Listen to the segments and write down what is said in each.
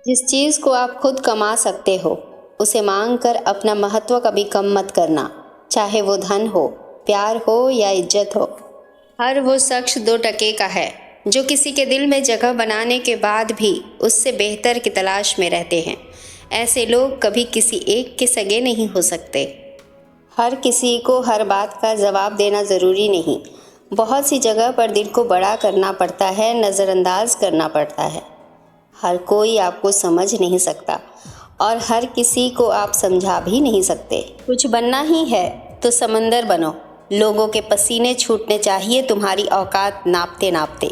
जिस चीज़ को आप खुद कमा सकते हो उसे मांग कर अपना महत्व कभी कम मत करना, चाहे वो धन हो, प्यार हो या इज्जत हो। हर वो शख्स 2 टके का है जो किसी के दिल में जगह बनाने के बाद भी उससे बेहतर की तलाश में रहते हैं। ऐसे लोग कभी किसी एक के सगे नहीं हो सकते। हर किसी को हर बात का जवाब देना ज़रूरी नहीं। बहुत सी जगह पर दिल को बड़ा करना पड़ता है, नज़रअंदाज करना पड़ता है। हर कोई आपको समझ नहीं सकता और हर किसी को आप समझा भी नहीं सकते। कुछ बनना ही है तो समंदर बनो। लोगों के पसीने छूटने चाहिए तुम्हारी औकात नापते नापते।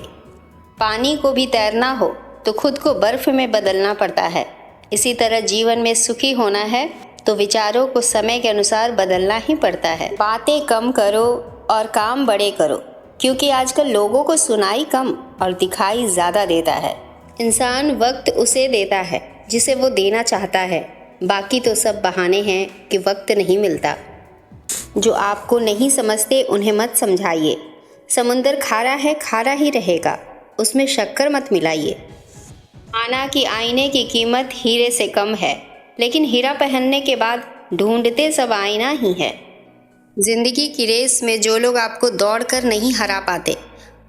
पानी को भी तैरना हो तो खुद को बर्फ में बदलना पड़ता है। इसी तरह जीवन में सुखी होना है तो विचारों को समय के अनुसार बदलना ही पड़ता है। बातें कम करो और काम बड़े करो, क्योंकि आजकल लोगों को सुनाई कम और दिखाई ज़्यादा देता है। इंसान वक्त उसे देता है जिसे वो देना चाहता है। बाकी तो सब बहाने हैं कि वक्त नहीं मिलता। जो आपको नहीं समझते उन्हें मत समझाइए। समुंदर खारा है, खारा ही रहेगा, उसमें शक्कर मत मिलाइए। माना कि आईने की कीमत हीरे से कम है, लेकिन हीरा पहनने के बाद ढूंढते सब आईना ही है। जिंदगी की रेस में जो लोग आपको दौड़कर नहीं हरा पाते,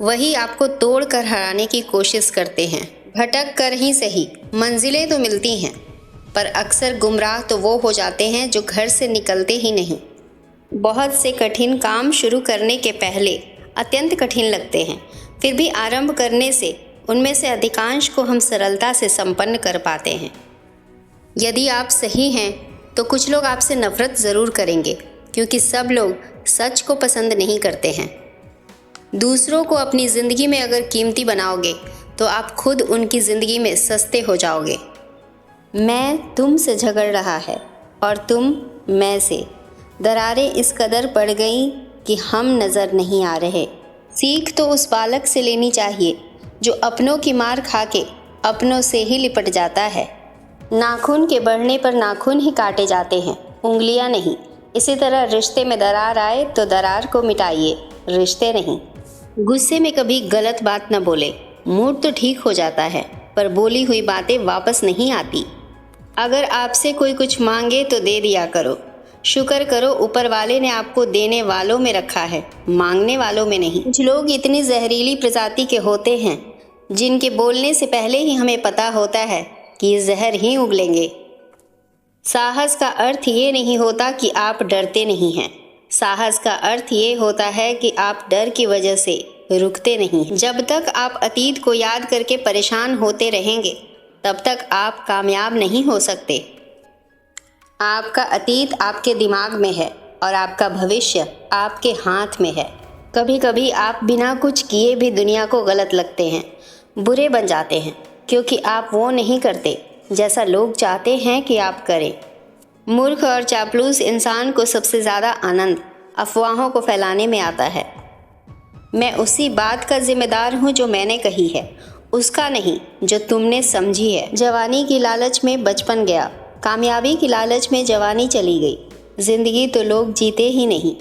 वही आपको तोड़कर हराने की कोशिश करते हैं। भटक कर ही सही, मंजिलें तो मिलती हैं, पर अक्सर गुमराह तो वो हो जाते हैं जो घर से निकलते ही नहीं। बहुत से कठिन काम शुरू करने के पहले अत्यंत कठिन लगते हैं, फिर भी आरंभ करने से उनमें से अधिकांश को हम सरलता से संपन्न कर पाते हैं। यदि आप सही हैं तो कुछ लोग आपसे नफरत ज़रूर करेंगे, क्योंकि सब लोग सच को पसंद नहीं करते हैं। दूसरों को अपनी ज़िंदगी में अगर कीमती बनाओगे तो आप खुद उनकी ज़िंदगी में सस्ते हो जाओगे। मैं तुमसे झगड़ रहा है और तुम मैं से। दरारें इस कदर पड़ गई कि हम नज़र नहीं आ रहे। सीख तो उस बालक से लेनी चाहिए जो अपनों की मार खा के अपनों से ही लिपट जाता है। नाखून के बढ़ने पर नाखून ही काटे जाते हैं, उंगलियां नहीं। इसी तरह रिश्ते में दरार आए तो दरार को मिटाइए, रिश्ते नहीं। गुस्से में कभी गलत बात न बोले। मूड तो ठीक हो जाता है, पर बोली हुई बातें वापस नहीं आती। अगर आपसे कोई कुछ मांगे तो दे दिया करो। शुक्र करो ऊपर वाले ने आपको देने वालों में रखा है, मांगने वालों में नहीं। कुछ लोग इतनी जहरीली प्रजाति के होते हैं जिनके बोलने से पहले ही हमें पता होता है कि ये जहर ही उगलेंगे। साहस का अर्थ ये नहीं होता कि आप डरते नहीं हैं। साहस का अर्थ ये होता है कि आप डर की वजह से रुकते नहीं हैं। जब तक आप अतीत को याद करके परेशान होते रहेंगे, तब तक आप कामयाब नहीं हो सकते। आपका अतीत आपके दिमाग में है और आपका भविष्य आपके हाथ में है। कभी कभी आप बिना कुछ किए भी दुनिया को गलत लगते हैं, बुरे बन जाते हैं, क्योंकि आप वो नहीं करते जैसा लोग चाहते हैं कि आप करें। मूर्ख और चापलूस इंसान को सबसे ज़्यादा आनंद अफवाहों को फैलाने में आता है। मैं उसी बात का जिम्मेदार हूँ जो मैंने कही है, उसका नहीं जो तुमने समझी है। जवानी की लालच में बचपन गया, कामयाबी की लालच में जवानी चली गई। जिंदगी तो लोग जीते ही नहीं।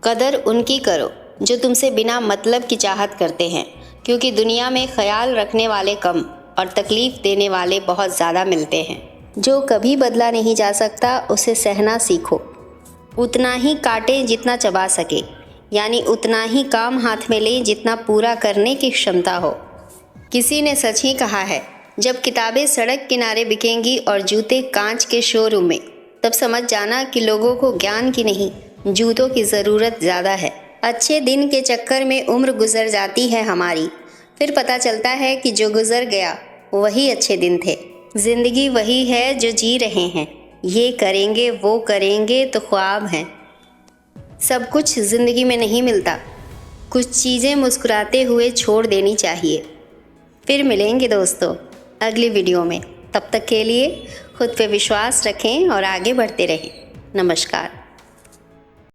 कदर उनकी करो जो तुमसे बिना मतलब की चाहत करते हैं, क्योंकि दुनिया में ख्याल रखने वाले कम और तकलीफ़ देने वाले बहुत ज़्यादा मिलते हैं। जो कभी बदला नहीं जा सकता उसे सहना सीखो। उतना ही काटें जितना चबा सके, यानी उतना ही काम हाथ में लें जितना पूरा करने की क्षमता हो। किसी ने सच ही कहा है, जब किताबें सड़क किनारे बिकेंगी और जूते कांच के शोरूम में, तब समझ जाना कि लोगों को ज्ञान की नहीं, जूतों की ज़रूरत ज़्यादा है। अच्छे दिन के चक्कर में उम्र गुजर जाती है हमारी, फिर पता चलता है कि जो गुजर गया वही अच्छे दिन थे। ज़िंदगी वही है जो जी रहे हैं, ये करेंगे वो करेंगे तो ख्वाब हैं। सब कुछ ज़िंदगी में नहीं मिलता, कुछ चीज़ें मुस्कुराते हुए छोड़ देनी चाहिए। फिर मिलेंगे दोस्तों अगली वीडियो में। तब तक के लिए खुद पे विश्वास रखें और आगे बढ़ते रहें। नमस्कार।